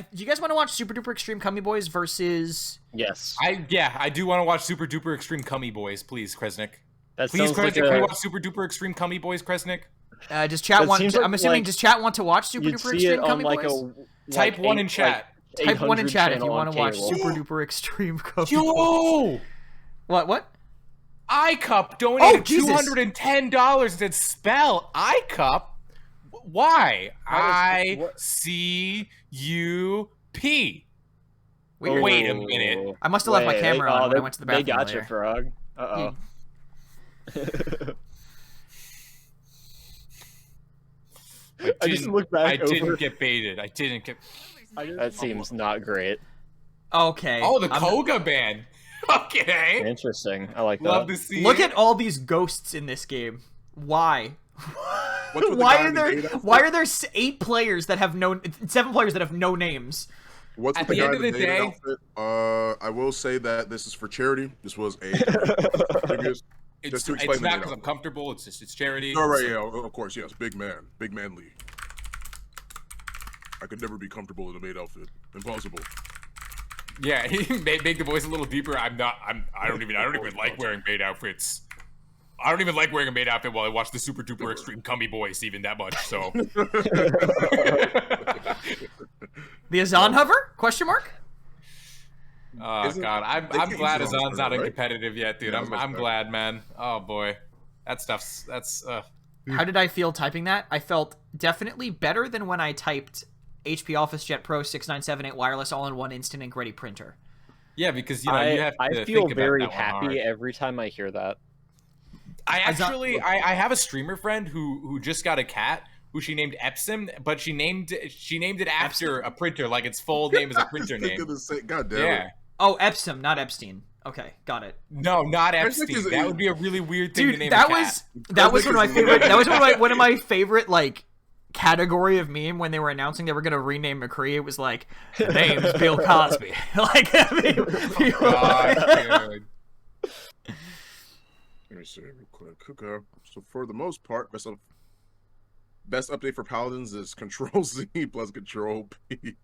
Do you guys want to watch Super Duper Extreme Cummy Boys versus? Yes. I do want to watch Super Duper Extreme Cummy Boys, please, Kresnik. That Please, sounds Kresnik, like can we watch Super Duper Extreme Cummy Boys, Kresnik? Does chat That want? seems I'm like, assuming does chat want to watch Super You'd Duper see Extreme it on Cummy like Boys? Type 1 in chat. Type 1 in 800 chat if you channel want on to watch cable. Super Duper Extreme Cummy Boys. Yo! What? iCup donated Jesus. $210 and said spell iCup. Why? ICUP. Wait a minute. I must have left my camera on when I went to the bathroom. They got you, earlier. Frog. Uh-oh. I just looked back over. didn't get baited. I didn't get... That seems not great. Okay. Oh, the Koga band. Okay. Interesting. I like that. Love to see Look it. at all these ghosts in this game. Why? What's with the Why guy are in the there? Nate outfit? Why are there 7 players that have no names? What's At with the the guy end in of the the Nate day- outfit? I will say that this is for charity. This was a previous. Just to explain It's the not Nate because I'm outfit. comfortable. It's just charity. All right, yeah, of course, yes, big man Lee. I could never be comfortable in a maid outfit. Impossible. Yeah, he make the voice a little deeper. I don't even like wearing maid outfits. I don't even like wearing a maid outfit while I watch the Super Duper Extreme Cummy Boys even that much. So The Azan hover? Question mark? oh Isn't- god, I'm they can't glad use it on Azan's not in Twitter, right? competitive yet, dude. Yeah, that's I'm fair. glad, man. Oh boy, that's How did I feel typing that? I felt definitely better than when I typed HP Office Jet Pro 6978 wireless all-in-one instant ink ready printer. yeah, because you know you have to I think feel about very that one hard. happy every time I hear that. I actually I have a streamer friend who just got a cat who she named Epsom, but she named it after a printer, like its full name is a printer name. God damn Yeah. it. Oh, Epsom, not Epstein. Okay, got it. No, not think Epstein. is- That would be a really weird thing to Dude, name that a cat. was one of my Cosmic is favorite. That was literally- one of my favorite like category of meme when they were announcing they were gonna rename McCree. It was like the name's Bill Cosby. Like I mean, God, dude. Let me see real quick. Okay. So for the most part, best update for Paladins is Control Z plus Control P.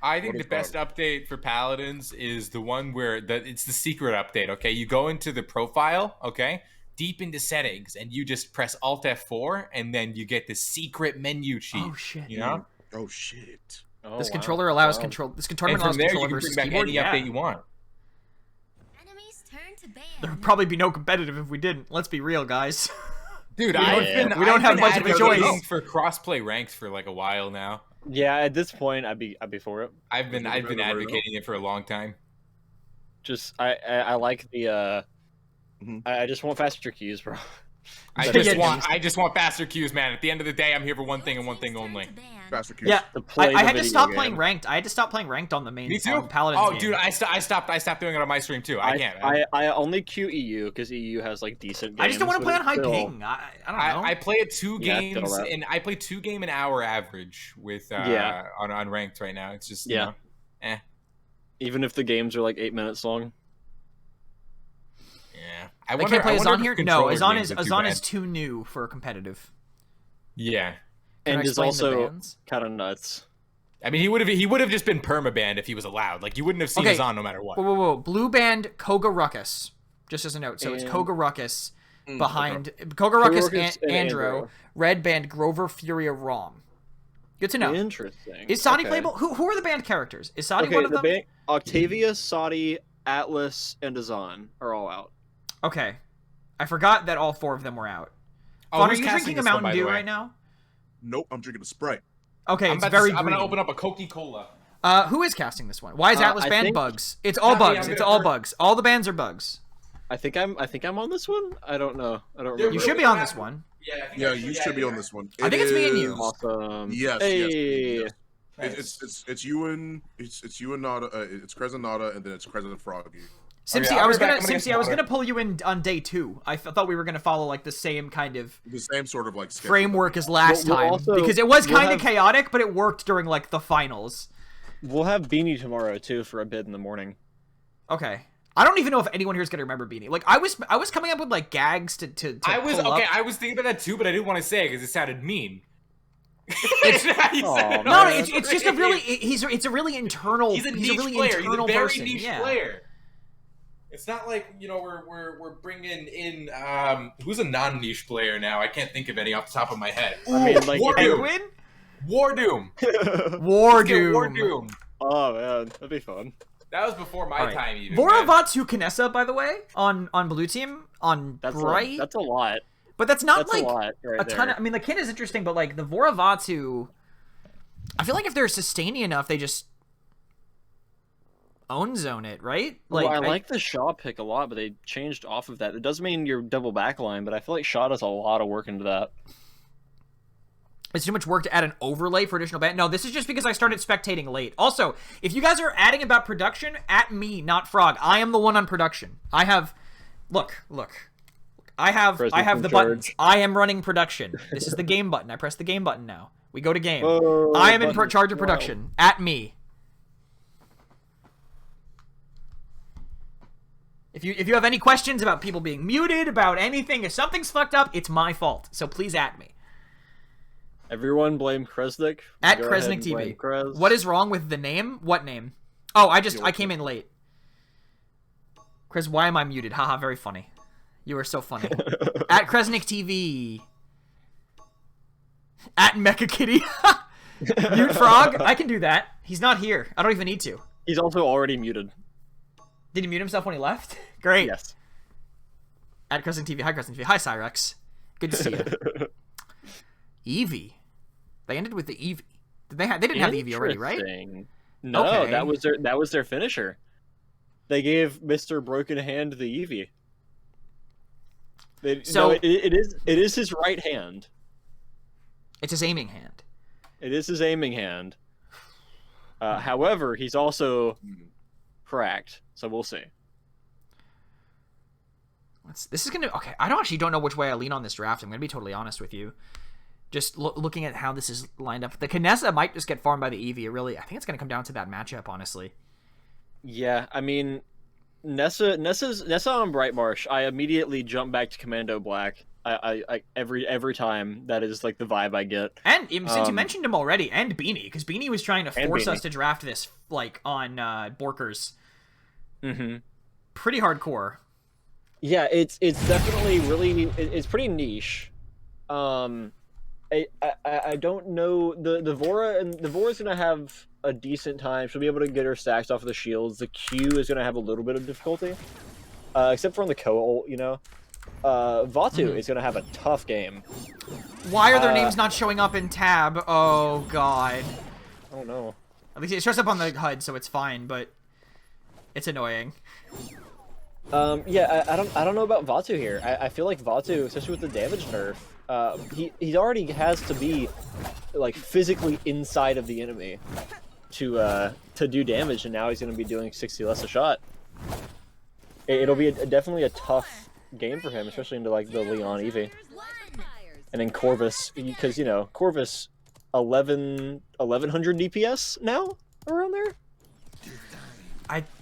I think What the is best update for Paladins is the one where it's the secret update, okay? You go into the profile, okay? Deep into settings, and you just press Alt F4, and then you get the secret menu sheet. Oh shit! You know? Oh shit. Oh, This wow. controller allows Wow. control. This And controller allows from there, controller you can versus bring back keyboard. any Yeah. update you want. Enemy's turn to ban. There would probably be no competitive if we didn't. Let's be real, guys. Dude, We I've don't have been much of a advocating choice. for crossplay ranks for like a while now. Yeah, at this point, I'd be for it. I've been Doesn't matter right now. advocating it for a long time. Just I like the Mhm. I just want faster keys, bro. I just want faster queues, man. At the end of the day, I'm here for one thing and one thing only. Faster queues. Yeah, To play I the had to video stop game. playing ranked. I had to stop playing ranked on the main Me too. on Paladins Oh, game. dude, I stopped doing it on my stream too. I can't. I only queue EU because EU has like decent games. I just don't want to but play on it's high still- ping. I don't know. I play at two Yeah, I feel games, that. and I play 2 game an hour average with Yeah. on ranked right now. It's just you Yeah. know, eh. Even if the games are like 8 minutes long. Yeah. I can't play Azan here. No, Azan is bad. too new for competitive. Yeah. Can I And is explain the also bans? kind of nuts. I mean, he would have just been permabanned if he was allowed. Like you wouldn't have seen Okay. Azan no matter what. Whoa. Blue band Koga Ruckus. Just as a note. So it's And- Koga Ruckus Mm, behind Koga Ruckus Ruckus and and Andro. Andro. Red band Grover Furia Rom. Good to know. Interesting. Is Saudi Okay. playable? Who are the band characters? Is Saudi Okay, one of the them? Octavia, Saudi, Atlas, and Azan are all out. Okay. I forgot that all 4 of them were out. Oh, Fawn, are who's you casting drinking a this one, by Mountain the Dew way? right now? Nope, I'm drinking a Sprite. Okay, I'm it's about very to, I'm green. gonna open up a Coca-Cola. Who is casting this one? Why is Atlas I band think- bugs? It's all Yeah, bugs. I'm It's gonna all hurt. bugs. All the bands are bugs. I think I'm on this one. I don't know. I don't Yeah, remember. You should be on this one. Yeah, Yeah, you should be on this one. I think it's me and you. Awesome. Yes, Hey. yes. It's you and it's you and Nada. It's Crescent Nada, and then it's Crescent Froggy. Simpsy, I'll I was be back. gonna I'm gonna get Simpsy, I was water. gonna pull you in on day 2. I thought we were gonna follow like the same kind of The same sort of like schedule. framework as last We'll time also- because it was we'll kind of have- chaotic, but it worked during like the finals. We'll have Beanie tomorrow too for a bid in the morning. Okay. I don't even know if anyone here is gonna remember Beanie. Like I was coming up with like gags to I was pull okay. up. I was thinking about that too, but I didn't want to say it because it sounded mean. Aw, No, man. it's just a really it's a really internal. He's a niche really player. internal He's a very person. niche Yeah. player. It's not like, you know, we're bringing in who's a non-niche player now? I can't think of any off the top of my head. I mean, like, Penguin? Wardoom. Wardoom. Oh man, that'd be fun. That was before my time even. Voravatsu Kinessa, by the way, on blue team on That's bright. that's a lot. But that's not That's like a lot right a ton there. of. I mean, the Kin is interesting, but like the Voravatsu, I feel like if they're sustaining enough, they just own zone it, right? Well, I like the Shaw pick a lot, but they changed off of that. It does mean you're double backline, but I feel like Shaw does a lot of work into that. It's too much work to add an overlay for additional ban. No, this is just because I started spectating late. Also, if you guys are adding about production, at me, not Frog. I am the one on production. I have, look. I have the buttons. I am running production. This is the game button. I press the game button now. We go to game. Whoa, I am in button. charge of production. At me. If you have any questions about people being muted, about anything, if something's fucked up, it's my fault. So please at me. Everyone blame Kresnik. At Go ahead Kresnik and TV. blame Kres. What is wrong with the name? What name? Oh, I came in late. Chris, why am I muted? Haha, very funny. You are so funny. At Kresnik TV. At Mecha Kitty. Mute Frog? I can do that. He's not here. I don't even need to. He's also already muted. Did he mute himself when he left? Great. Yes. At Kresnik TV. Hi, Kresnik TV. Hi, Cyrex. Good to see you. Eevee. They ended with the Eevee. They didn't have the Eevee already, right? Interesting. No, Okay. that was their finisher. They gave Mr. Broken Hand the Eevee. It is his right hand. It's his aiming hand. It is his aiming hand. However, he's also cracked, so we'll see. This is gonna okay. I don't know which way I lean on this draft. I'm gonna be totally honest with you. Just looking at how this is lined up, the Kinessa might just get farmed by the Eevee. I think it's gonna come down to that matchup, honestly. Yeah, I mean, Nessa on Bright Marsh. I immediately jump back to Commando Black. I every time that is like the vibe I get. And since you mentioned him already, and Beanie, because Beanie was trying to force us Beanie. to draft this like on Borkers. Mm-hmm. Pretty hardcore. Yeah, it's definitely it's pretty niche. I don't know the Vora's gonna have a decent time. She'll be able to get her stacks off of the shields. The Q is gonna have a little bit of difficulty, except for on the Ko, you know. Vatu is gonna have a tough game. Why are their names not showing up in tab? Oh god. I don't know. At least it shows up on the HUD, so it's fine, but it's annoying. Yeah, I don't know about Vatu here. I feel like Vatu, especially with the damage nerf, he already has to be like physically inside of the enemy to do damage, and now he's going to be doing 60 less a shot. It'll be definitely a tough game for him, especially into like the Leon Eevee, and then Corvus, because you know Corvus 1100 DPS now around there.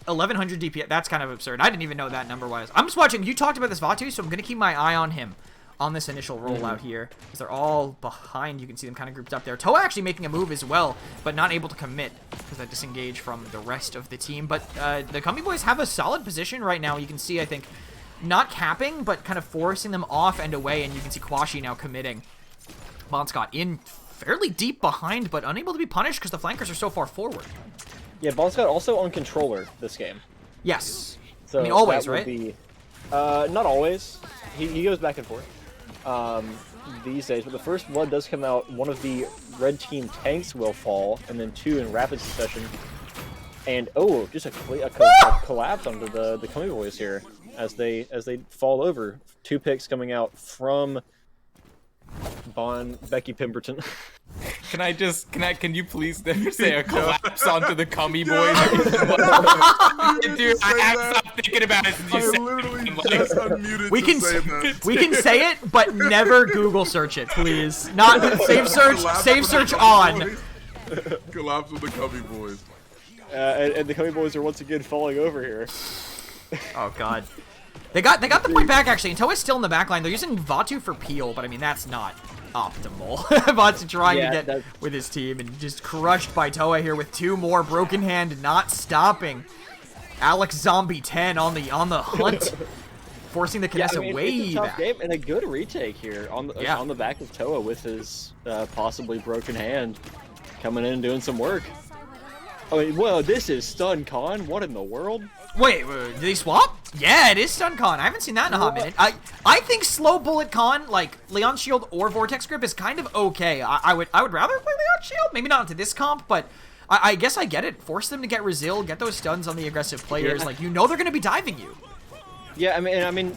1100 DPS. That's kind of absurd. I didn't even know that number wise. I'm just watching. You talked about this Vatu, so I'm gonna keep my eye on him on this initial rollout here, because they're all behind. You can see them kind of grouped up there. Toa actually making a move as well, but not able to commit because I disengage from the rest of the team. But the Cummy boys have a solid position right now. You can see, I think, not capping, but kind of forcing them off and away, and you can see Kwashi now committing. Bonscott in fairly deep behind, but unable to be punished because the flankers are so far forward. Yeah, Bonscott also on controller this game. Yes. So I mean, always, that would right? Be, not always. He goes back and forth these days, but the first blood does come out. One of the red team tanks will fall, and then two in rapid succession. And oh, just a collapse onto the Cummy boys here as they fall over. Two picks coming out from Becky Pemberton. Can you please never say a collapse onto the Cummy boys? Dude, I have stopped thinking about it since you I said literally it. just unmuted We to can say that. we can say it, but never Google search it, please. Not save search on. Collapse with the Cubby boys. And the Cummy boys are once again falling over here. Oh god. They got the point back actually, and Toa's still in the back line. They're using Vatu for Peel, but I mean that's not optimal. Vatu trying Yeah, to get that's- with his team and just crushed by Toa here with 2 more. Broken Hand not stopping. Alex Zombie 10 on the hunt. Forcing the Yeah, Kinessa I mean, way it's a tough back. game and a good retake here on the Yeah. on the back of Toa with his possibly broken hand, coming in and doing some work. I mean, well, this is Stun Con. What in the world? Wait, did they swap? Yeah, it is Stun Con. I haven't seen that in a hot minute. I think Slow Bullet Con, like Leon Shield or Vortex Grip, is kind of okay. I would rather play Leon Shield. Maybe not into this comp, but I guess I get it. Force them to get Resil, get those stuns on the aggressive players. Yeah. Like, you know they're going to be diving you. Yeah, I mean,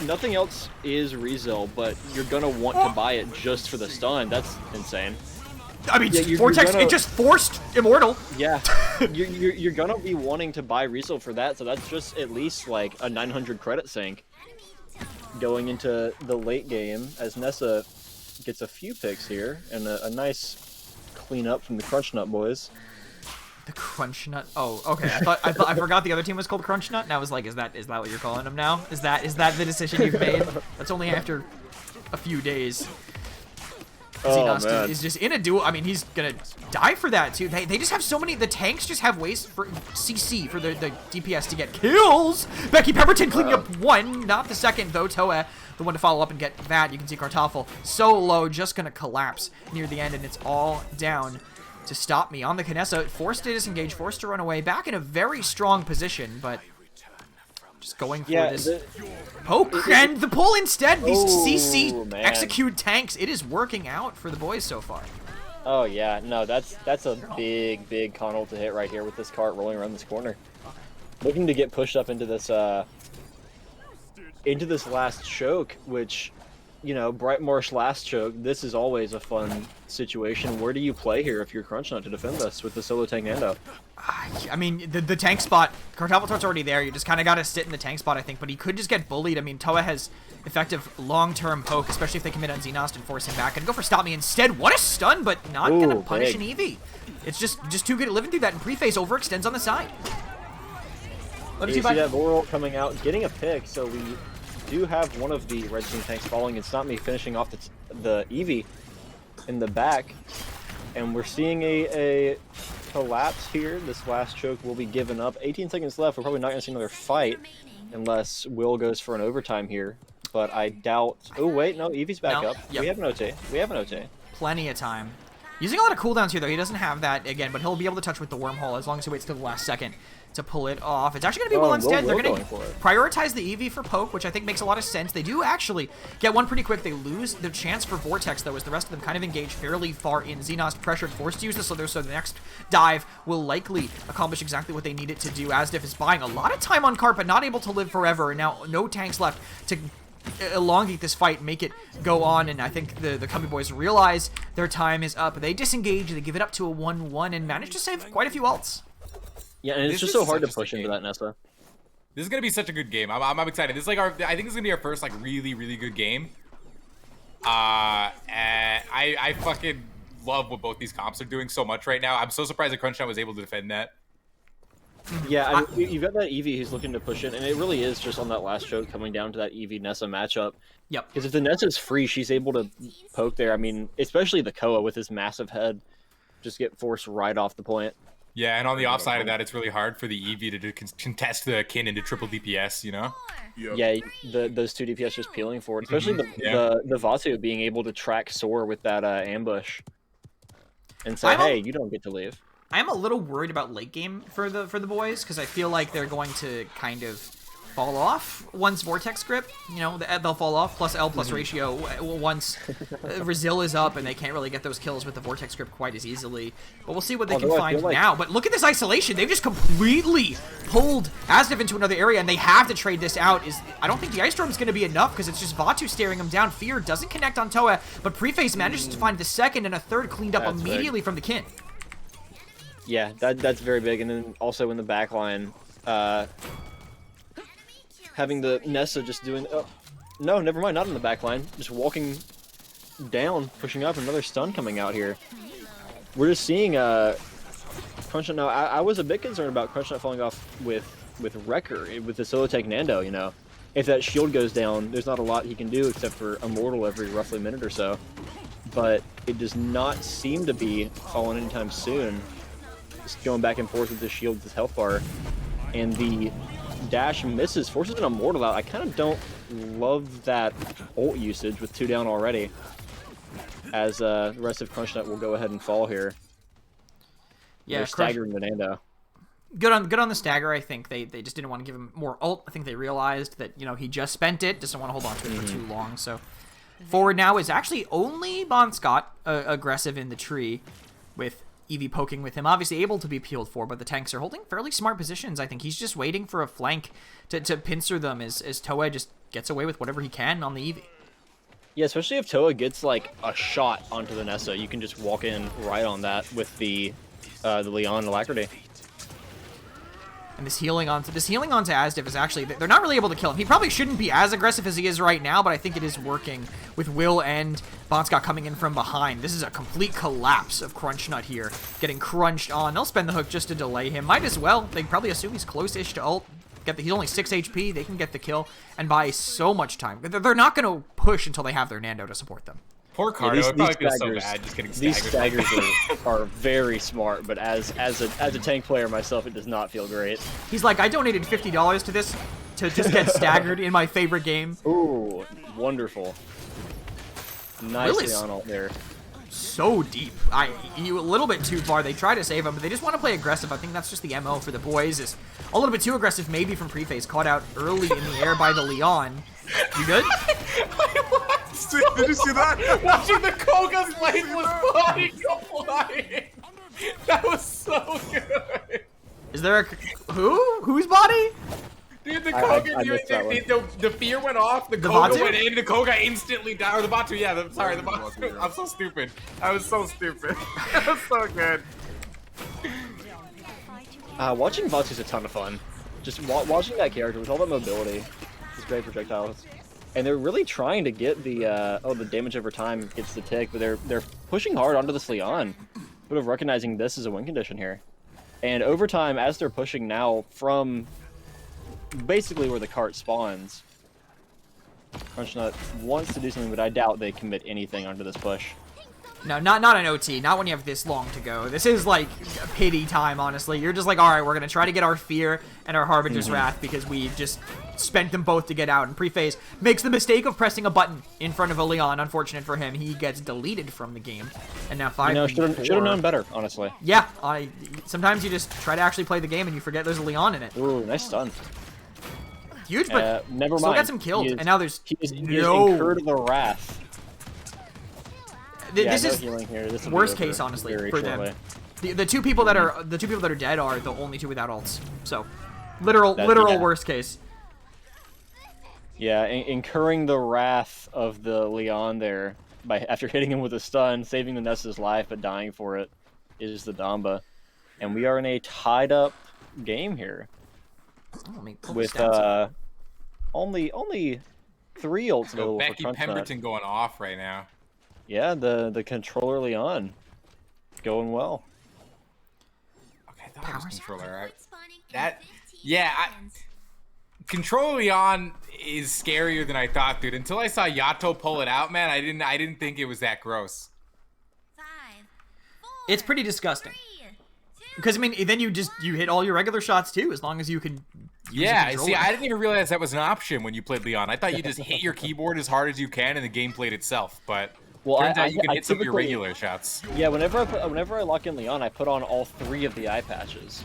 nothing else is Resil, but you're gonna want to buy it just for the stun. That's insane. I mean, Yeah, you're Vortex, gonna- it just forced Immortal. Yeah, you're gonna be wanting to buy Resil for that, so that's just at least like a 900 credit sink going into the late game as Nessa gets a few picks here and a nice clean up from the Crunchnut boys. The Crunchnut. Oh, okay. I forgot the other team was called Crunchnut, and I was like, is that what you're calling them now? Is that the decision you've made? That's only after a few days. Xenos man. is just in a duel. I mean, he's gonna die for that too. They just have so many. The tanks just have ways for CC for the DPS to get kills. Becky Pemberton cleaning up 1, not the second though. Toa, the one to follow up and get that. You can see Kartoffel so low, just gonna collapse near the end, and it's all down to Stop Me on the Kinessa. Forced to disengage, forced to run away. Back in a very strong position, but just going for this poke and the pull instead. These CC man. execute tanks. It is working out for the boys so far. Oh yeah, no, that's a big con ult to hit right here with this cart rolling around this corner. Looking to get pushed up into this last choke, which, you know, Brightmarsh last choke. This is always a fun situation. Where do you play here if you're Crunchnut to defend this with the solo tank Nando? I mean, the tank spot, Kartoffeltort's already there. You just kind of got to sit in the tank spot, I think. But he could just get bullied. I mean, Toa has effective long-term poke, especially if they commit on Xenos and force him back. And go for Stop Me instead. What a stun, but not going to punish big. an Eevee. It's just too good at living through that. And pre-phase overextends on the side. Let me You see see if I... that Boral coming out, getting a pick, so we do have one of the red team tanks falling. It's not me finishing off the Eevee in the back. And we're seeing a collapse here. This last choke will be given up. 18 seconds left. We're probably not going to see another fight unless Will goes for an overtime here. But I doubt... Oh, wait, no, Eevee's back No, up. yep. We have an OT. We have an OT. Plenty of time. Using a lot of cooldowns here, though. He doesn't have that again, but he'll be able to touch with the wormhole as long as he waits till the last second to pull it off. It's actually going to be Will instead. They're going to for it. prioritize the Eevee for poke, which I think makes a lot of sense. They do actually get one pretty quick. They lose their chance for Vortex, though, as the rest of them kind of engage fairly far in. Xenos pressured, forced to use this, so the next dive will likely accomplish exactly what they need it to do. Asdif is buying a lot of time on cart, but not able to live forever, and now no tanks left to elongate this fight, make it go on, and I think the Cummy boys realize their time is up. They disengage, they give it up to a 1-1, and manage to save quite a few ults. Yeah, and it's This just is so hard to such a push into game. that Nessa. This is gonna be such a good game. I'm excited. This is like I think this is gonna be our first like really good game. And I fucking love what both these comps are doing so much right now. I'm so surprised that Crunchnut was able to defend that. Yeah, I mean, you've got that Eevee who's looking to push it, and it really is just on that last choke coming down to that Eevee Nessa matchup. Yep. Because if the Nessa's free, she's able to poke there. I mean, especially the Koa with his massive head, just get forced right off the point. Yeah, and on the offside of that, it's really hard for the Eevee to contest the kin into triple DPS, you know? Yep. Yeah, those two DPS just peeling forward, especially Yeah. the Vatu being able to track Soar with that ambush, and say, I'm a- hey, you don't get to leave. I am a little worried about late game for the boys, because I feel like they're going to kind of fall off once Vortex Grip, you know, they'll fall off, plus L plus ratio once Resil is up, and they can't really get those kills with the Vortex Grip quite as easily. But we'll see what they Although can I find feel like- now. But look at this isolation. They've just completely pulled Asdif into another area, and they have to trade this out. I don't think the Ice Storm's going to be enough, because it's just Vatu staring him down. Fear doesn't connect on Toa, but Preface manages to find the second and a third cleaned up That's immediately from the kin. Yeah, that's very big, and then also in the back line, having the Nessa just doing... Oh, no, never mind, not in the back line. Just walking down, pushing up, another stun coming out here. We're just seeing Crunchnut now. I was a bit concerned about Crunchnut falling off with Wrecker, with the solo tank Nando, you know. If that shield goes down, there's not a lot he can do except for Immortal every roughly minute or so. but it does not seem to be falling anytime soon. Just going back and forth with the shield with his health bar. And the dash misses, forces an immortal out. I kind of don't love that ult usage with 2 down already. As the rest of Crunchnut will go ahead and fall here. Yeah, they're staggering the Nando. Good on the stagger. I think they just didn't want to give him more ult. I think they realized that, you know, he just spent it, doesn't want to hold on to it for too long. So forward now is actually only Bon Scott aggressive in the tree, with Eevee poking with him, obviously able to be peeled for, but the tanks are holding fairly smart positions. I think he's just waiting for a flank to pincer them as Toa just gets away with whatever he can on the Eevee. Yeah, especially if Toa gets like a shot onto the Nessa, you can just walk in right on that with the Leon Alacrity. And this healing onto Asdiv is actually, they're not really able to kill him. He probably shouldn't be as aggressive as he is right now, but I think it is working with Will and Bon Scott coming in from behind. This is a complete collapse of Crunchnut here, getting crunched on. They'll spend the hook just to delay him. Might as well. They probably assume he's close-ish to ult. He's only 6 HP. They can get the kill and buy so much time. They're not going to push until they have their Nando to support them. Poor Cardo, it probably feels so bad just getting staggered. These staggers are very smart, but as a tank player myself, it does not feel great. He's like, I donated $50 to this to just get staggered in my favorite game. Ooh, wonderful. Nicely on ult there. So deep. A little bit too far. They try to save him, but they just want to play aggressive. I think that's just the MO for the boys, is a little bit too aggressive maybe from pre-phase. Caught out early in the air by the Leon. You good? Did you see that? Watching the Koga's lifeless body go flying. That was so good. Is there a... Whose body? Dude, the Koga, the fear went off, the Koga went in, the Koga instantly died, or the Batu, yeah, the Batu. I'm so stupid. I was so stupid. That was so good. Watching Batu's a ton of fun. Just watching that character with all that mobility, his great projectiles. And they're really trying to get the, the damage over time gets the tick, but they're pushing hard onto this Leon, sort of recognizing this as a win condition here. And over time, as they're pushing now from basically where the cart spawns, Crunchnut wants to do something, but I doubt they commit anything onto this push. No, not an OT. Not when you have this long to go. This is like pity time, honestly. You're just like, all right, we're going to try to get our Fear and our Harbinger's Wrath because we've just spent them both to get out. And pre-phase makes the mistake of pressing a button in front of a Leon. Unfortunate for him. He gets deleted from the game. And now 5 should have known better, honestly. Yeah, sometimes you just try to actually play the game and you forget there's a Leon in it. Ooh, nice stun. Huge, but never still mind. gets him killed. And now there's he is incurred the wrath. This is healing here. This worst case, honestly, for them. The two people that are dead are the only two without ults. So, literal worst case. Yeah, incurring the wrath of the Leon there after hitting him with a stun, saving the Nessa's life but dying for it, is the Damba, and we are in a tied up game here with only 3 ults available for Becky Crunchnut. Pemberton going off right now. Yeah, the controller Leon going well. Okay, I thought it was controller. Controller Leon is scarier than I thought, dude. Until I saw Yato pull it out, man, I didn't think it was that gross. 5, 4, It's pretty disgusting. 3, 2, Because I mean, then you hit all your regular shots too, as long as you can. Yeah, see, I didn't even realize that was an option when you played Leon. I thought you just hit your keyboard as hard as you can, and the game played itself. But turns out you can hit some of your regular shots. Yeah, whenever I lock in Leon, I put on all 3 of the eye patches,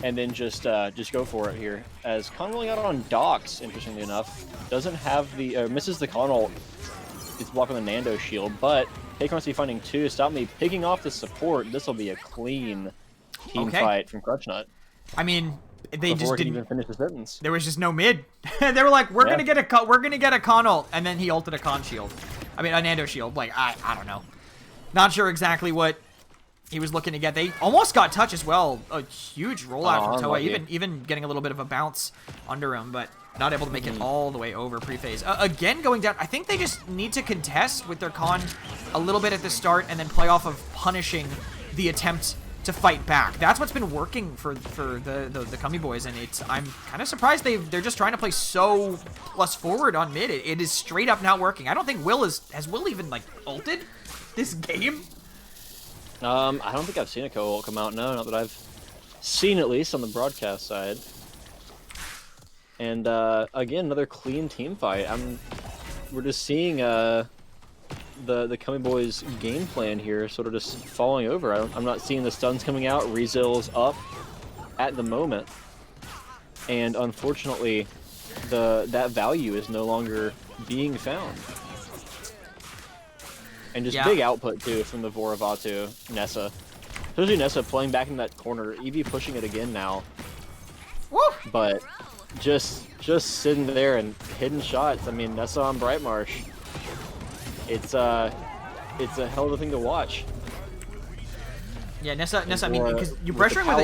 and then just go for it here. As Con rolling out on Dox, interestingly enough, doesn't have the misses the Con ult. It's blocking the Nando shield, but K-Currency finding 2 to stop me picking off the support. This will be a clean team fight from Crunchnut. I mean, they just didn't even finish the sentence. There was just no mid. They were like, we're gonna get a con ult, and then he ulted a con shield. I mean, a Nando shield. Like, I don't know. Not sure exactly what he was looking to get. They almost got touch as well. A huge rollout from Toa, even getting a little bit of a bounce under him, but not able to make it all the way over pre-phase. Again, going down. I think they just need to contest with their con a little bit at the start and then play off of punishing the attempt to fight back. That's what's been working for the Cummy boys, and I'm kind of surprised they're just trying to play so plus forward on mid. It is straight up not working. I don't think has Will even like ulted this game? I don't think I've seen a co-ult come out. No, not that I've seen, at least on the broadcast side. And again, another clean team fight. We're just seeing the Cummy Boys game plan here sort of just falling over. I'm not seeing the stuns coming out. Rezill's up at the moment, and unfortunately, that value is no longer being found. And just big output too from the Voravatu Nessa. Especially Nessa playing back in that corner. Eevee pushing it again now. Woo! But just sitting there and hitting shots. I mean, Nessa on Brightmarsh. It's a hell of a thing to watch. Yeah, Nessa. I mean, because you pressure with an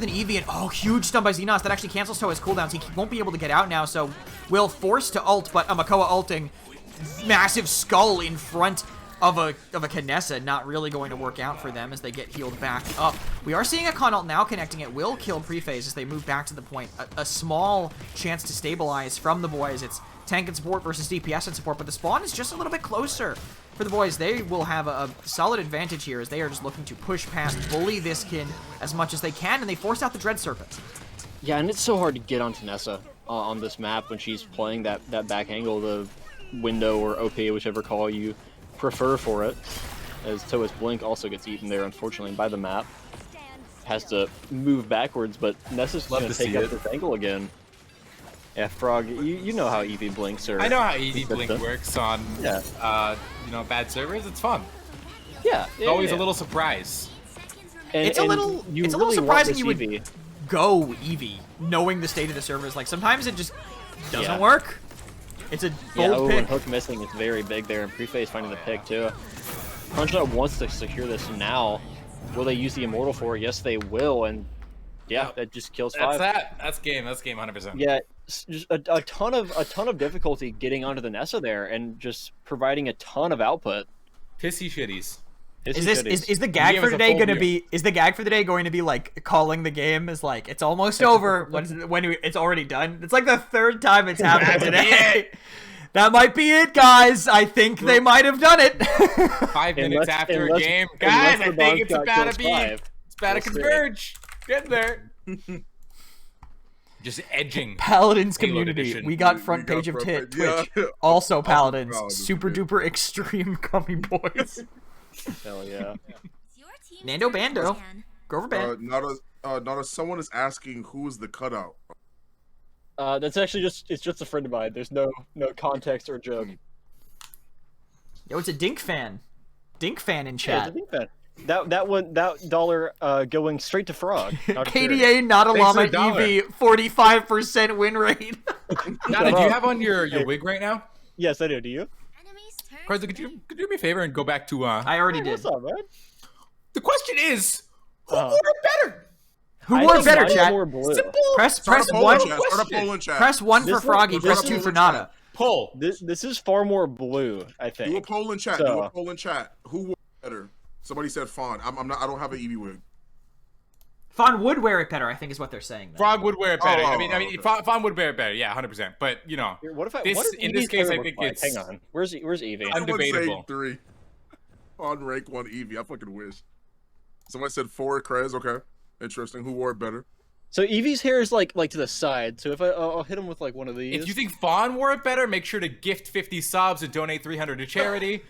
Eevee, and oh, huge stun by Xenos that actually cancels Toa's cooldowns. He won't be able to get out now, so will force to ult, but Makoa ulting, massive skull in front of a Kinessa, not really going to work out for them as they get healed back up. We are seeing a con ult now connecting. It will kill Prephase as they move back to the point. A small chance to stabilize from the boys. It's tank and support versus DPS and support, but the spawn is just a little bit closer for the boys. They will have a solid advantage here as they are just looking to push past, bully this kin as much as they can, and they force out the Dread Serpent. Yeah, and it's so hard to get onto Nessa on this map when she's playing that back angle, the window or OP, whichever call you prefer for it, as Toa's Blink also gets eaten there, unfortunately, by the map. Has to move backwards, but Nessa's going to take up this angle again. Yeah, Frog, you know how Eevee blinks are. I know how Eevee Blink works on, yeah. Bad servers. It's fun. Yeah, It's always a little surprise. It's a little surprising you would go Eevee, knowing the state of the servers. Like, sometimes it just doesn't work. It's a bold pick. And Hook missing is very big there, and Prephase finding the pick too. Crunchnut wants to secure this now. Will they use the Immortal for it? Yes, they will, and yeah, that just kills 5. That's game 100%. Yeah, just a ton of difficulty getting onto the Nessa there, and just providing a ton of output. Pissy shitties. Is the gag for today going to be? Is the gag for the day going to be like calling the game as like it's almost over when it's already done? It's like the 3rd time it's happened today. That might be it, guys. I think they might have done it. 5 minutes after a game, guys. I think it's about to converge. Get there. Just edging. Paladins community. We got front page of Twitch. Yeah. Also Paladins. Super duper extreme Cummy Boys. Hell yeah. Nando Bando. Grover Band. Not as someone is asking who is the cutout. That's actually just a friend of mine. There's no context or joke. Yo, it's a Dink fan. Dink fan in chat. Yeah, it's a Dink fan. That dollar going straight to Frog. KDA not a llama EV 45% win rate. Nada, do you have on your wig right now? Yes, I do. Do you? Kreza, could you do me a favor and go back to I already did. What's up, man? The question is, who wore it better? Who wore it better, chat? Simple. Press one. Press 1 for Froggy. Press 2 for Nada. Poll. This is far more blue, I think. Do a poll in chat. Do a poll in chat. Who wore it better? Somebody said Fawn. I'm not. I don't have an Eevee wig. Fawn would wear it better, I think, is what they're saying. Though. Frog would wear it better. I mean, Fawn would wear it better. Yeah, 100%. But in this case, I think it's. Hang on. Where's Eevee? Undebatable. 3 on rank 1 Eevee. I fucking wish. Somebody said 4 Krez. Okay, interesting. Who wore it better? So Eevee's hair is like to the side. So if I'll hit him with like one of these. If you think Fawn wore it better, make sure to gift 50 subs and donate 300 to charity.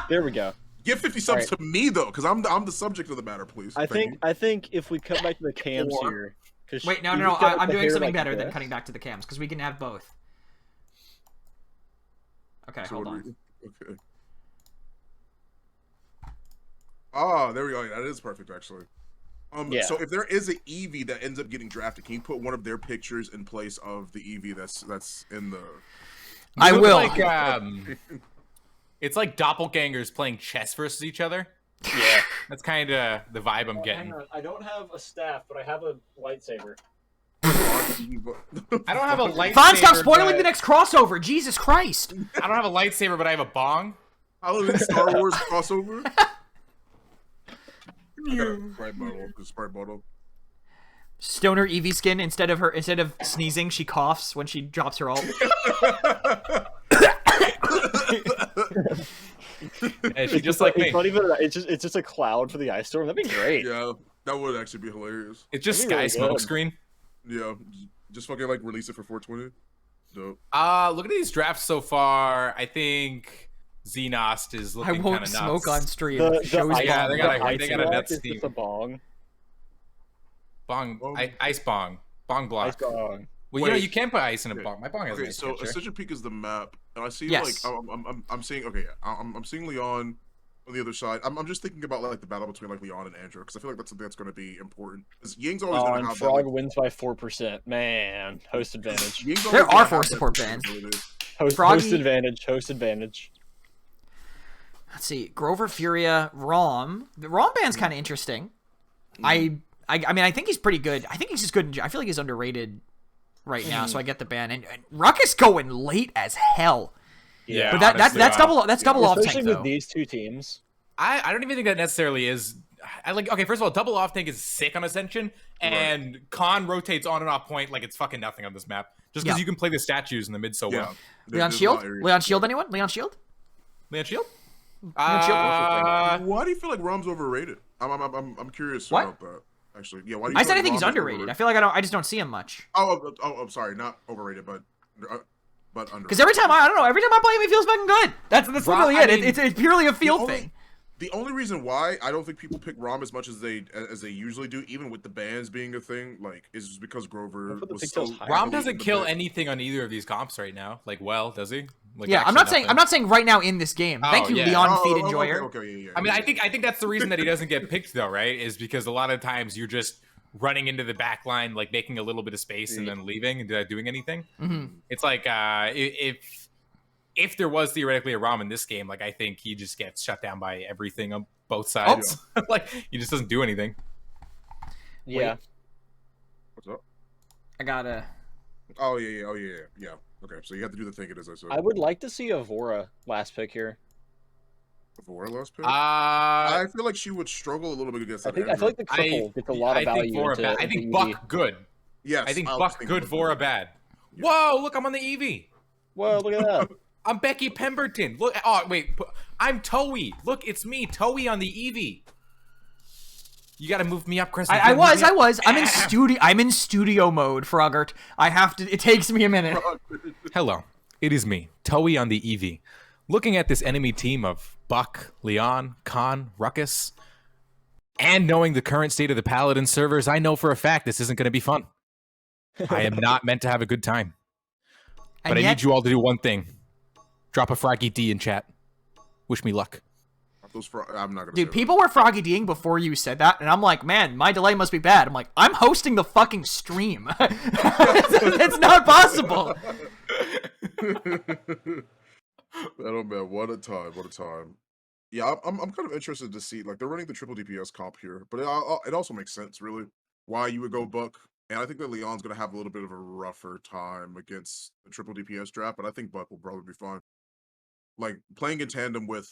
There we go. Give 50 subs to me though, because I'm the subject of the matter, please. I think if we cut back to the cams here. Wait, no. I'm doing something better than cutting back to the cams because we can have both. Okay, so hold on. Okay. Oh, there we go. That is perfect, actually. So if there is an Eevee that ends up getting drafted, can you put one of their pictures in place of the Eevee that's in the? I will. It's like doppelgangers playing chess versus each other. Yeah, that's kind of the vibe I'm getting. I don't have a staff, but I have a lightsaber. I don't have a lightsaber. Fawn, stop spoiling the next crossover. Jesus Christ! I don't have a lightsaber, but I have a bong. I live in Star Wars crossover. Sprite bottle. Stoner Eevee skin. Instead of sneezing, she coughs when she drops her ult. Yeah, she just like me. It's not even. It's just a cloud for the ice storm. That'd be great. Yeah, that would actually be hilarious. It's just That'd be sky really good. smokescreen. Yeah, just fucking like release it for 420. Dope. Look at these drafts so far. I think Xenost is I looking kind won't of smoke nuts. on stream. The Shows ice, Yeah, they bomb. got a- the they ice got a block net is steam. just a bong. Bong, Bong. ice bong, bong block. Ice bong. Well, you know Wait. you can put ice in a Okay. bong. My bong has a Okay, nice so picture. Ascension Peak is the map, and I see Yes. like I'm seeing okay, yeah, I'm seeing Leon on the other side. I'm just thinking about like the battle between like Leon and Andrew because I feel like that's something that's going to be important. Because Ying's always Oh, going to and have Frog that. Like, wins by 4%. Man, host advantage. Ying's always There gonna are have force that support defensive bans. ability. Host Froggy- advantage. Host advantage. Let's see. Grover Furia, Rom. The Rom band's kind of interesting. I mean, I think he's pretty good. I think he's just good. I feel like he's underrated right now, so I get the ban. And Ruckus going late as hell. Yeah, But that's honestly, double off Especially tank with though. these two teams. I don't even think that necessarily is. I like. Okay, first of all, double off tank is sick on Ascension, and Khan rotates on and off point like it's fucking nothing on this map. Just because Yeah. you can play the statues in the mid so Yeah. well. Leon There's a Shield? lot of areas- Leon Shield anyone? Leon Shield? Leon Shield? Leon Shield? Why do you feel like Rom's overrated? I'm curious What? about that. Actually, yeah. Why do you I feel said I like think he's Rom is underrated. I feel like I just don't see him much. I'm sorry, not overrated, but underrated. Because every time I don't know, every time I play him, he feels fucking good. That's literally I it. mean, It's purely a feel the only- thing. The only reason why I don't think people pick Rom as much as they usually do, even with the bans being a thing, like, is just because Grover put the was pixels so. higher. Rom heavily doesn't in the kill ban. anything on either of these comps right now. Like, well, does he? Like, Yeah, I'm actually not saying right now in this game. Oh, Thank you, yeah. Leon Feed Okay, Enjoyer. okay, yeah. I mean, I think that's the reason that he doesn't get picked though, right? Is because a lot of times you're just running into the back line, like making a little bit of space and then leaving and not doing anything. Mhm. It's like if there was theoretically a Rom in this game, like I think he just gets shut down by everything on both sides. Like he just doesn't do anything. Yeah. What's up? I gotta. Oh yeah. Okay, so you have to do the thing it is. I said. I would like to see Avora last pick here. Before last pick. I I feel like she would struggle a little bit against I that. feel like the cripple gets a lot of value think Vora into, bad. I into think EV. Buck good. Yes, I think was Buck thinking good, of Vora bad. Whoa! Look, I'm on the Eevee. Whoa, look at that. I'm Becky Pemberton. Look. Oh wait, I'm Toei. Look, it's me, Toei on the Eevee. You gotta move me up, Chris. I was. I'm in studio mode, Frogert. I have to. It takes me a minute. Hello, it is me, Toei on the Eevee. Looking at this enemy team of Buck, Leon, Khan, Ruckus, and knowing the current state of the Paladin servers, I know for a fact this isn't going to be fun. I am not meant to have a good time. And But I yet, need you all to do one thing. Drop a Froggy D in chat. Wish me luck. I'm not gonna. dude, say people were froggy D'ing before you said that, and I'm like, man, my delay must be bad. I'm like, I'm hosting the fucking stream. It's not possible. that. Oh man, what a time! What a time! Yeah, I'm kind of interested to see like they're running the triple DPS comp here, but it also makes sense really why you would go Buck. And I think that Leon's gonna have a little bit of a rougher time against the triple DPS draft, but I think Buck will probably be fine. Like playing in tandem with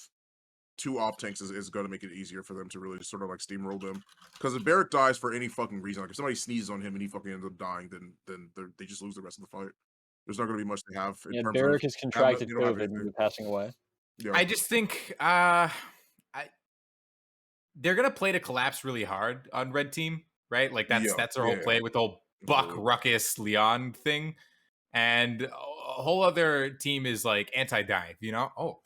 two off tanks is going to make it easier for them to really just sort of like steamroll them. Because if Barrack dies for any fucking reason, like if somebody sneezes on him and he fucking ends up dying, then they just lose the rest of the fight. There's not going to be much to have. In Yeah, terms Barrack of, has contracted you don't have COVID and anything. is passing away. Yeah. I just think they're gonna play to collapse really hard on red team, right? Like that's their whole play with the whole Buck Ruckus Leon thing, and a whole other team is like anti-dive. You know? Oh,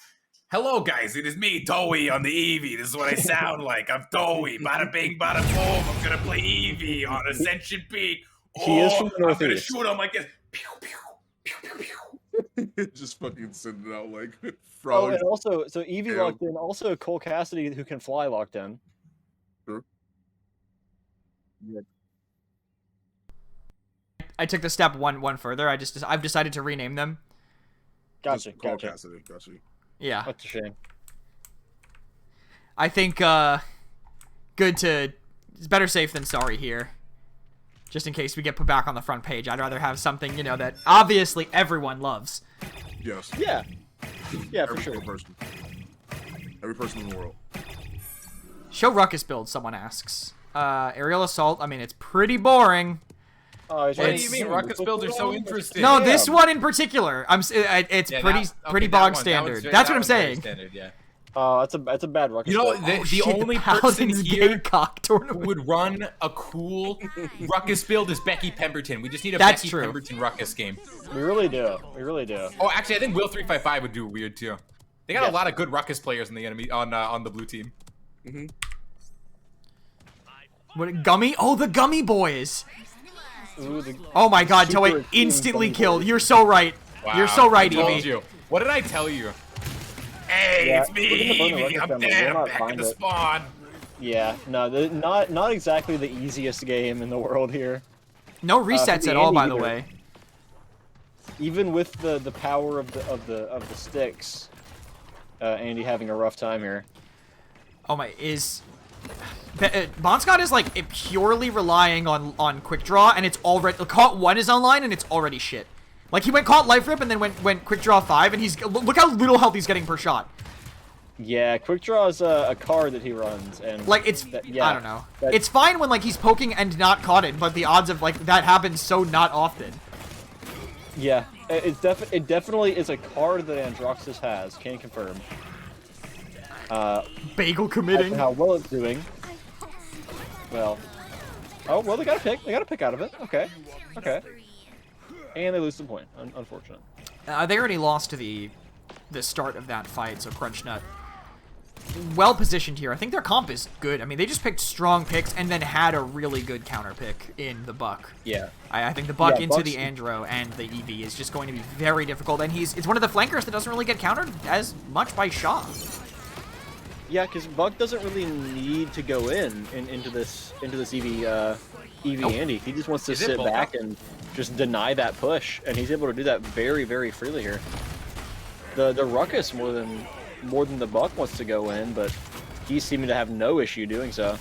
hello guys, it is me, Toei on the Eevee. This is what I sound like. I'm Toei. Bada bing, bada boom. I'm gonna play Eevee on Ascension Peak. He is from the I'm gonna Northeast. shoot him like this. Pew pew pew pew pew. just fucking send it out like Oh, frogs. and also, so Eevee Yeah. locked in. Also, Cole Cassidy, who can fly, locked in. I took the step one further. I've decided to rename them. Gotcha, Call gotcha. Cassidy, gotcha. Yeah, That's a shame. I think good to. It's better safe than sorry here. Just in case we get put back on the front page, I'd rather have something that obviously everyone loves. Yes. Yeah. Yeah, for Every sure. single person. Every person in the world. Show Ruckus build, someone asks. Aerial assault. I mean, it's pretty boring. Oh, he's What right. do you mean? Ruckus builds are so interesting. No, Yeah. this one in particular. It's Yeah, pretty that bog one's standard. very- That's that what I'm one's very saying. Standard, yeah. Oh, that's a bad ruckus. You know, build. the Shit, only person Paladin's here Gamecock who tournament. would run a cool ruckus build is Becky Pemberton. We just need a That's Becky true. Pemberton ruckus game. We really do. We really do. Oh, actually, I think Will 355 would do weird too. They got Yeah. a lot of good ruckus players in the enemy on the blue team. What, Gummy? Oh, the Gummy Boys. Ooh, Oh my god, Super Toei Xtreme instantly Gummy killed. Boys. You're so right. Wow. You're so right, I told Evie. you. What did I tell you? Hey, Yeah, it's me, we're gonna burn the Evie. ruckus I'm down, but we'll there, not back find in the it. spawn. Yeah, no, not exactly the easiest game in the world here. No resets the at all, by Andy the either. way. Even with the power of the sticks, Andy having a rough time here. Oh my, Bon Scott is like purely relying on quick draw, and it's already caught 1 is online, and it's already shit. Like he went caught life rip, and then went quick draw 5, and he's look how little health he's getting per shot. Yeah, quick draw is a card that he runs, and Like it's yeah, I don't know. that- It's fine when like he's poking and not caught it, but the odds of like that happens so not often. yeah, it definitely is a card that Androxus has. Can confirm. Bagel committing. How well it's doing. Well, oh well, they got a pick. They got a pick out of it. Okay, okay, and they lose the point. Unfortunate. They already lost to the start of that fight, so Crunchnut well positioned here. I think their comp is good. I mean, they just picked strong picks and then had a really good counter pick in the Buck. Yeah. I think the Buck Yeah, into Buck's- the Andro and the EV is just going to be very difficult, and it's one of the flankers that doesn't really get countered as much by Shaw. Yeah, because Buck doesn't really need to go into this EV Andy. He just wants to Is it sit bulk back up? and just deny that push, and he's able to do that very, very freely here. The Ruckus more than the Buck wants to go in, but he's seeming to have no issue doing so.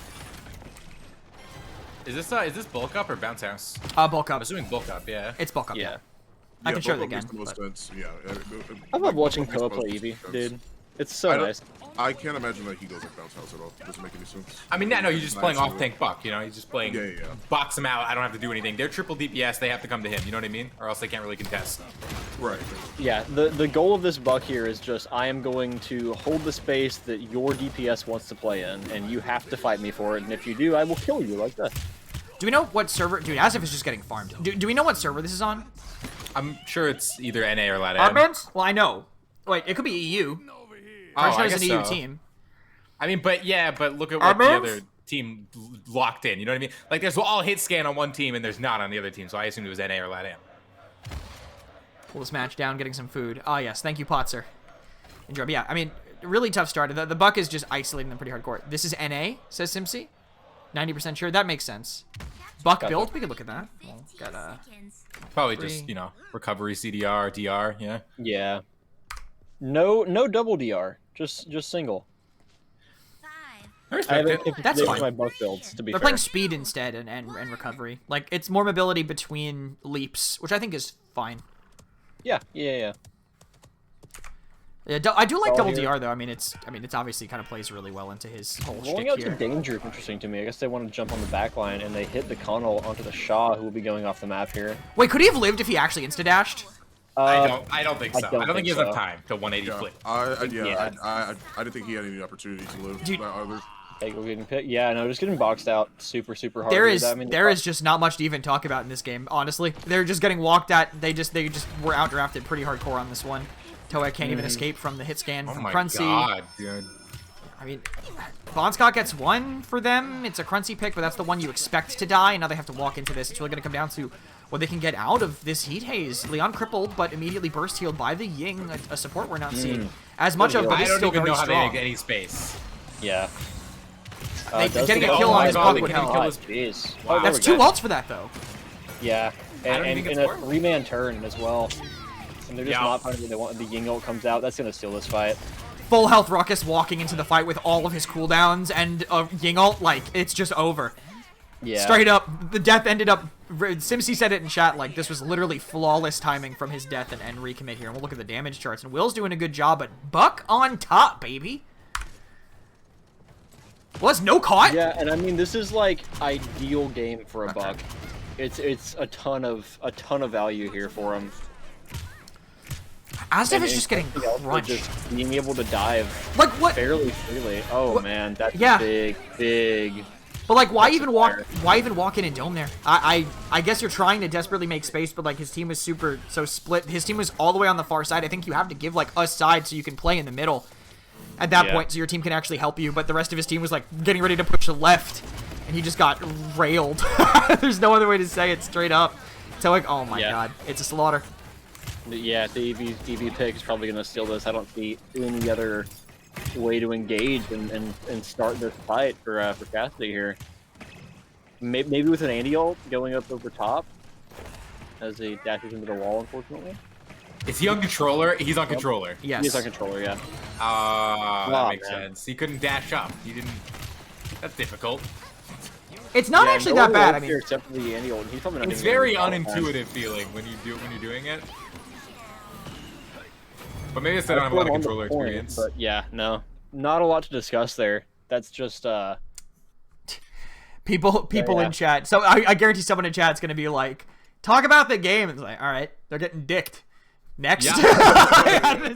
Is this bulk up or bounce house? Bulk I'm up. assuming bulk up. Yeah. It's bulk up. Yeah. I can show both it of them again. makes the most but- sense. Yeah. I love like, watching both of them Toa makes play most Eevee, sense. dude. It's so I don't- nice. I can't imagine that he goes like bounce house at all. Doesn't make any sense. I mean, no, he's just Nice, playing yeah. off tank Buck. You know, he's just playing. Yeah. Box him out. I don't have to do anything. They're triple DPS. They have to come to him. You know what I mean? Or else they can't really contest. Right. Yeah, the goal of this Buck here is just I am going to hold the space that your DPS wants to play in, and you have to fight me for it, and if you do, I will kill you like this. Do we know what server? Dude, as if it's just getting farmed. Do we know what server this is on? I'm sure it's either NA or LATAM. Armbands? Well, I know. Wait, it could be EU. Oh, Crunchnut I is an guess EU so. team. I mean, but look at what the Armbands? other team locked in. You know what I mean? Like, there's all hit scan on one team and there's not on the other team. So I assumed it was NA or LATAM. Pull this match down, getting some food. Ah, yes. Thank you, Potzer. Enjoy. But yeah, I mean, really tough start. The Buck is just isolating them pretty hardcore. This is NA, says Simsy. 90% sure. That makes sense. Buck Gotcha. build? We could look at that. Well, got seconds. Probably Three. just, recovery, CDR, DR, yeah. Yeah. No double DR, just single. 5, I I respect haven't it. picked That's this fine. my Buck builds, to be They're fair. playing speed instead and recovery. Like, it's more mobility between leaps, which I think is fine. Yeah. Yeah, I do like All double here. DR though. I mean, it's obviously kind of plays really well into his whole Rolling shtick out here. to danger is interesting to me. I guess they want to jump on the back line, and they hit the Connell onto the Shaw, who will be going off the map here. Wait, could he have lived if he actually insta-dashed? I don't think so. I don't don't think he has think enough so. time to 180 Yeah. flip. Yeah. I didn't think he had any opportunity to live. Dude. Either. Bagel getting picked. Yeah, no, just getting boxed out super hard. There here. is I mean, there is just not much to even talk about in this game. Honestly, they're just getting walked at. They just were outdrafted pretty hardcore on this one. Toei can't even escape from the hit scan Oh from my Crunchy. god, dude. I mean, Bon Scott gets one for them. It's a Crunchy pick, but that's the one you expect to die. And now they have to walk into this. It's really going to come down to what they can get out of this heat haze. Leon crippled, but immediately burst healed by the Ying, a support we're not seeing as much of, but I it's don't still even very know how strong. they get any space. Yeah. Getting a does kill the- on his God, Buck they would can help. kill Oh, his- jeez. Wow. Oh, there That's we two go. ults for that, though. Yeah, I don't and think it's a worth. 3-man turn as well. And they're just Yeah. not finding what they want. The Ying ult comes out. That's gonna steal this fight. Full health Ruckus walking into the fight with all of his cooldowns and Ying ult, like, it's just over. Yeah. Straight up, the death ended up... Simsy said it in chat, like, this was literally flawless timing from his death and recommit here. And we'll look at the damage charts, and Will's doing a good job, but Buck on top, baby. Was no caught? Yeah, and I mean this is like ideal game for a Buck. It's a ton of value here for him. Aztev And is just getting everything else, crunched. just being able to dive Like what? fairly freely. Oh What- man, that's yeah. big. But like, why That's even a walk? fire. Why even walk in and dome there? I guess you're trying to desperately make space, but like his team was so split. His team was all the way on the far side. I think you have to give like a side so you can play in the middle at that Yeah. point, so your team can actually help you. But the rest of his team was like getting ready to push left, and he just got railed. There's no other way to say it, straight up. So like, oh my Yeah. god, it's a slaughter. Yeah, the EV pick is probably gonna steal this. I don't see any other way to engage and start this fight for Cassidy here. Maybe with an Andy ult going up over top as he dashes into the wall, unfortunately. Is he on controller? He's on controller. Yes. He's on controller, yeah. That Aw, makes man. sense. He couldn't dash up. He didn't. That's difficult. It's not Yeah, actually no that bad. ult I here mean, except for the Andy ult. He's probably not It's even very gonna use it all the time. unintuitive feeling when you're doing it. But maybe it's that I I don't have a lot of feel him on controller the point, experience. But yeah, no, not a lot to discuss there. That's just people yeah. in chat. So I guarantee someone in chat's gonna be like, talk about the game. It's like, all right, they're getting dicked. Next. Yeah.